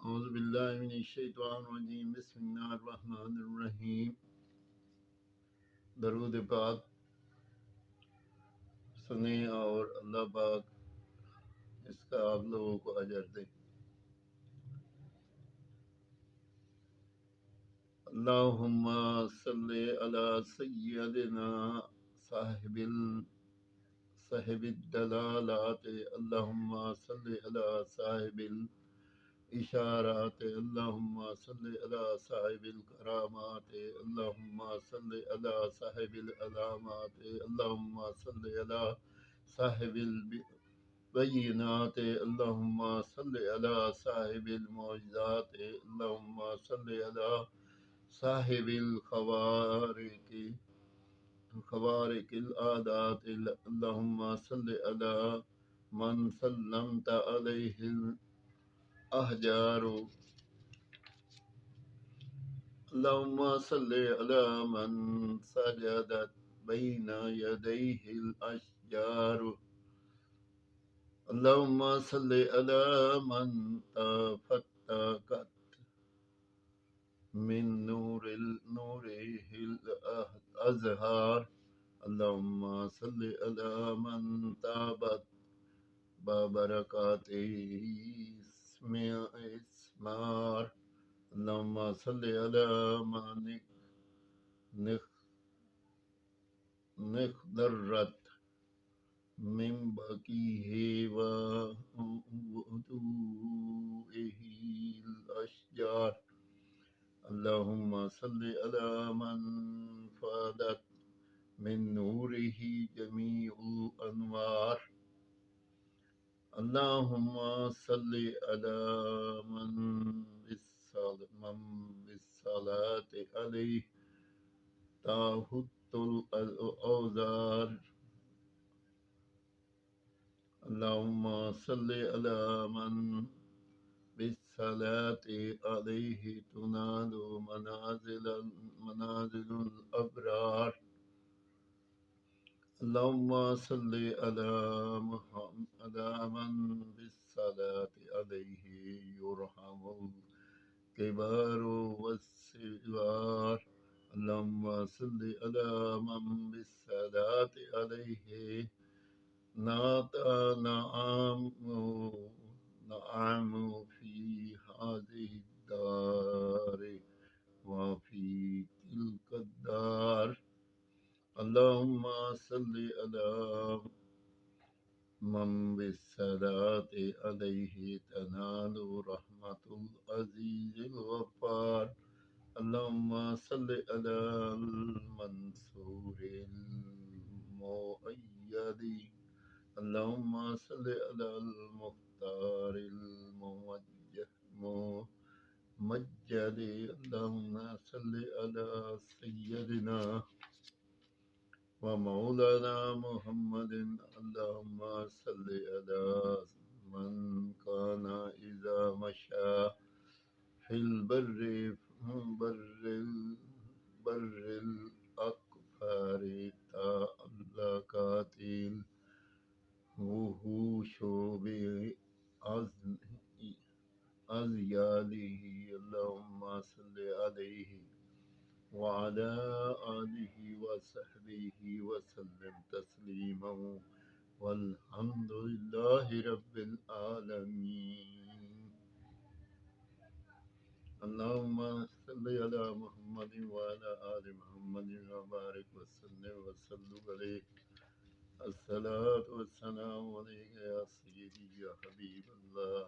اعوذ باللہ من الشیطان الرجیم بسم اللہ الرحمن الرحیم۔ درود پاک سنیں اور اللہ پاک اس کا آپ لوگوں کو اجر دے۔ اللہم صلی علی سیدنا صاحب الدلالات، اللہم صلی علی صاحب الاشارات، اللہم صلی علی صاحب الکرامات، اللہم صلی علی صاحب العلامات، اللہم صلی علی صاحب البینات، اللہم صلی علی صاحب المعجزات، اللہم صلی علی صاحب خوارق العادات، اللہم صلی علی من سلمت علیہ الاحجار، اللہم صلی علی من سجدت بین یدیہ الاشجار، اللہم صلی علی من تفتقت من نورہ الازہار، اللہم صلی علی من تابت ببرکاتہ اسمار، اللہم صلی علی من نخضرت من بقیہ وضوئہ الاشجار، اللہم صلی علی من فادت من نورہ جمیع الانوار، اللہم صلی علی من بالصلاة علیہ تحط الاوزار، اللہم صلی علی من بالصلاة علیہ تنال منازل الابرار، اللہم صلی علی من بالصلاة علیہ یرحم الکبار والصغار، اللہم صلی علی من بالصلاة علیہ نعم فی هذه الدار وفی تلک الدار، اللہم صلی علی من بالصلاة علیہ تنال رحمت العزیز الغفار، اللہم صلی علی المنصور المؤید، اللہم صلی علی المختار الممجد، اللہم صلی علی سیدنا ومولانا محمد، اللہم صلی علی من کان اذا مشى فی البر الاکفار تعلقات الوحوش بأذیالہ، اللہم صلی علیہ وعلى آلہ وصحبہ وسلم تسلیما، والحمد للہ رب العالمین۔ اللہم صلی علی محمد وعلى آل محمد وبارک وسلم وصلوا علیہ، الصلاۃ والسلام علیک یا سیدی یا حبیب اللہ۔